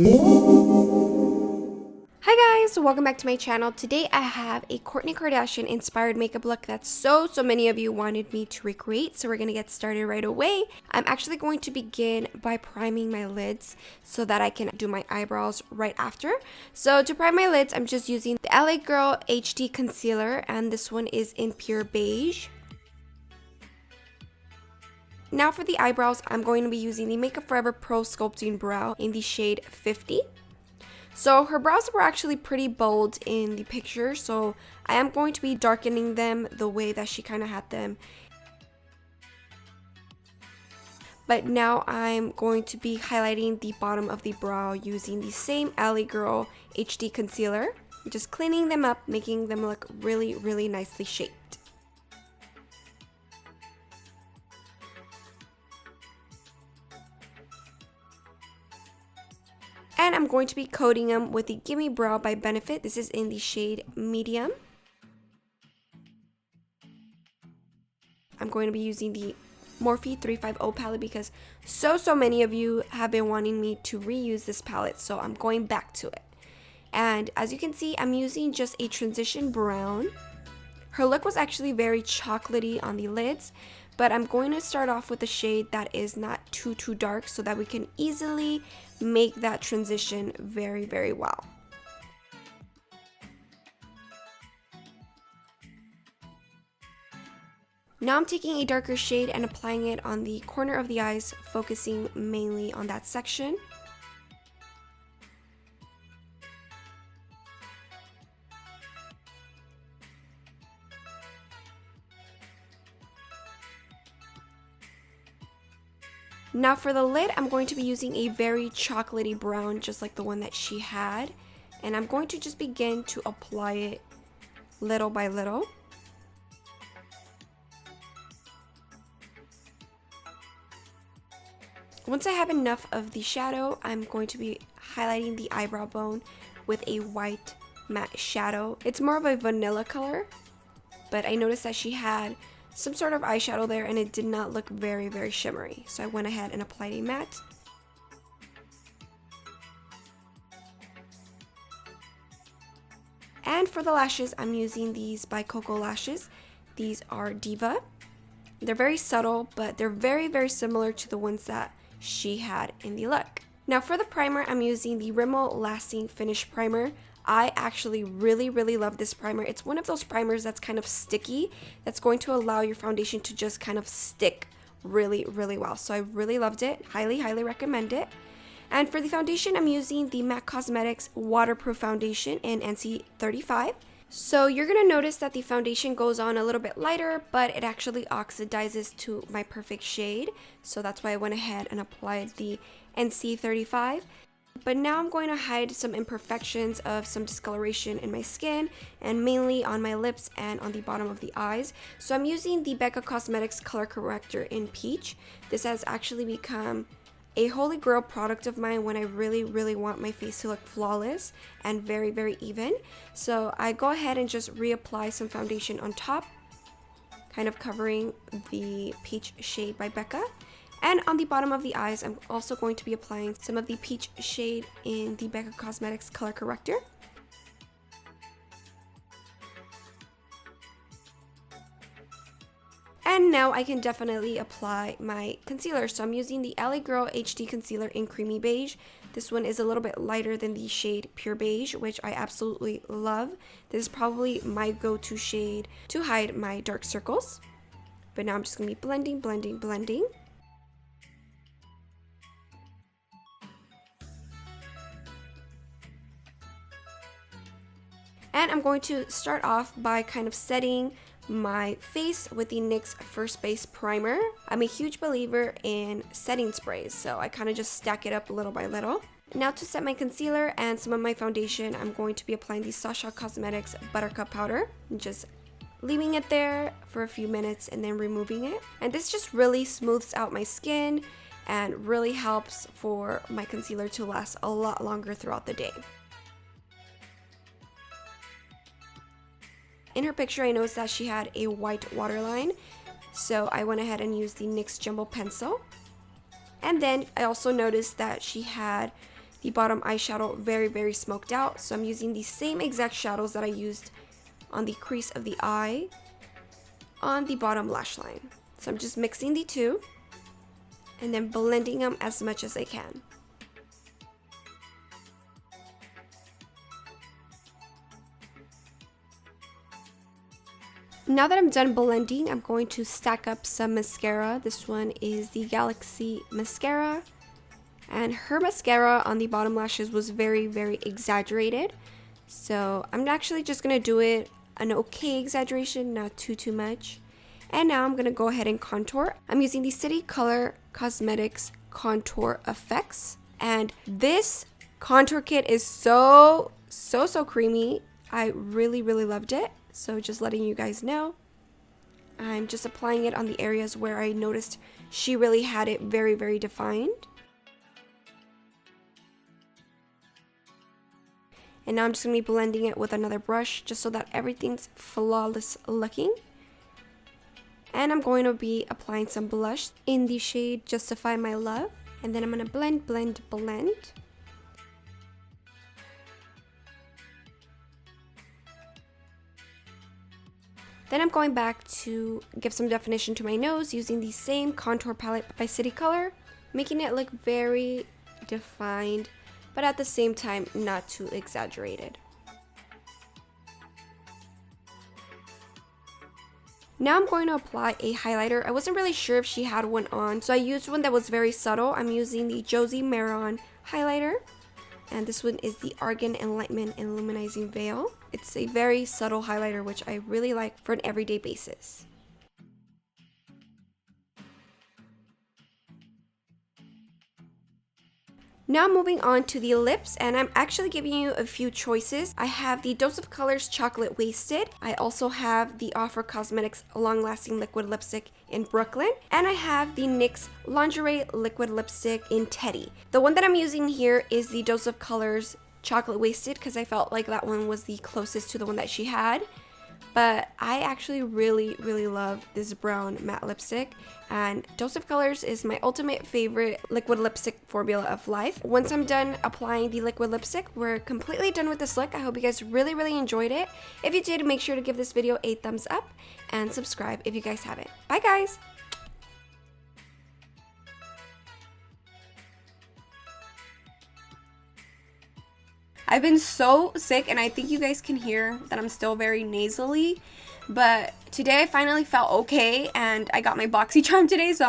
Hi guys, welcome back to my channel. Today I have a Kourtney Kardashian inspired makeup look that so many of you wanted me to recreate, so we're gonna get started right away. I'm actually going to begin by priming my lids so that I can do my eyebrows right after. So to prime my lids, I'm just using the LA Girl HD Concealer, and this one is in Pure Beige. Now for the eyebrows, I'm going to be using the Makeup Forever Pro Sculpting Brow in the shade 50. So her brows were actually pretty bold in the picture, so I am going to be darkening them the way that she kind of had them. But now I'm going to be highlighting the bottom of the brow using the same LA Girl HD Concealer. Just cleaning them up, making them look really nicely shaped. And I'm going to be coating them with the Gimme Brow by Benefit. This is in the shade Medium. I'm going to be using the Morphe 350 palette because so many of you have been wanting me to reuse this palette, so I'm going back to it. And as you can see, I'm using just a transition brown. Her look was actually very chocolatey on the lids, but I'm going to start off with a shade that is not too dark so that we can easily make that transition very well. Now I'm taking a darker shade and applying it on the corner of the eyes, focusing mainly on that section. Now for the lid, I'm going to be using a very chocolatey brown, just like the one that she had. And I'm going to just begin to apply it little by little. Once I have enough of the shadow, I'm going to be highlighting the eyebrow bone with a white matte shadow. It's more of a vanilla color, but I noticed that she had some sort of eyeshadow there and it did not look very shimmery, so I went ahead and applied a matte. And for the lashes, I'm using these by Koko lashes. These are Diva. They're very subtle, but they're very similar to the ones that she had in the look. Now for the primer, I'm using the Rimmel Lasting Finish Primer. I actually really love this primer. It's one of those primers that's kind of sticky, that's going to allow your foundation to just kind of stick really well. So I really loved it. Highly recommend it. And for the foundation, I'm using the MAC Cosmetics Waterproof Foundation in NC35. So you're going to notice that the foundation goes on a little bit lighter, but it actually oxidizes to my perfect shade. So that's why I went ahead and applied the NC35. But now I'm going to hide some imperfections of some discoloration in my skin, and mainly on my lips and on the bottom of the eyes. So I'm using the Becca Cosmetics Color Corrector in Peach. This has actually become a holy grail product of mine when I really want my face to look flawless and very even. So I go ahead and just reapply some foundation on top, kind of covering the Peach shade by Becca. And on the bottom of the eyes, I'm also going to be applying some of the Peach shade in the Becca Cosmetics Color Corrector. And now I can definitely apply my concealer. So I'm using the LA Girl HD Concealer in Creamy Beige. This one is a little bit lighter than the shade Pure Beige, which I absolutely love. This is probably my go-to shade to hide my dark circles. But now I'm just going to be blending. And I'm going to start off by kind of setting my face with the NYX First Base Primer. I'm a huge believer in setting sprays, so I kind of just stack it up little by little. Now to set my concealer and some of my foundation, I'm going to be applying the Sasha Cosmetics Buttercup Powder. Just leaving it there for a few minutes and then removing it. And this just really smooths out my skin and really helps for my concealer to last a lot longer throughout the day. In her picture, I noticed that she had a white waterline, so I went ahead and used the NYX Jumbo Pencil. And then I also noticed that she had the bottom eyeshadow very smoked out. So I'm using the same exact shadows that I used on the crease of the eye on the bottom lash line. So I'm just mixing the two and then blending them as much as I can. Now that I'm done blending, I'm going to stack up some mascara. This one is the Galaxy mascara. And her mascara on the bottom lashes was very exaggerated. So I'm actually just going to do it an okay exaggeration, not too much. And now I'm going to go ahead and contour. I'm using the City Color Cosmetics Contour Effects. And this contour kit is so creamy. I really loved it. So just letting you guys know. I'm just applying it on the areas where I noticed she really had it very defined. And now I'm just going to be blending it with another brush just so that everything's flawless looking. And I'm going to be applying some blush in the shade Justify My Love. And then I'm going to blend. Then I'm going back to give some definition to my nose using the same contour palette by City Color, making it look very defined, but at the same time not too exaggerated. Now I'm going to apply a highlighter. I wasn't really sure if she had one on, so I used one that was very subtle. I'm using the Josie Maran highlighter, and this one is the Argan Enlightenment and Luminizing Veil. It's a very subtle highlighter, which I really like for an everyday basis. Now moving on to the lips, and I'm actually giving you a few choices. I have the Dose of Colors Chocolate Wasted. I also have the Ofra Cosmetics Long Lasting Liquid Lipstick in Brooklyn. And I have the NYX Lingerie Liquid Lipstick in Teddy. The one that I'm using here is the Dose of Colors Chocolate Wasted because I felt like that one was the closest to the one that she had. But I actually really love this brown matte lipstick, and Dose of Colors is my ultimate favorite liquid lipstick formula of life. Once I'm done applying the liquid lipstick, we're completely done with this look. I hope you guys really enjoyed it. If you did, make sure to give this video a thumbs up and subscribe if you guys haven't. Bye guys! I've been so sick, and I think you guys can hear that I'm still very nasally, but today I finally felt okay, and I got my BoxyCharm today, so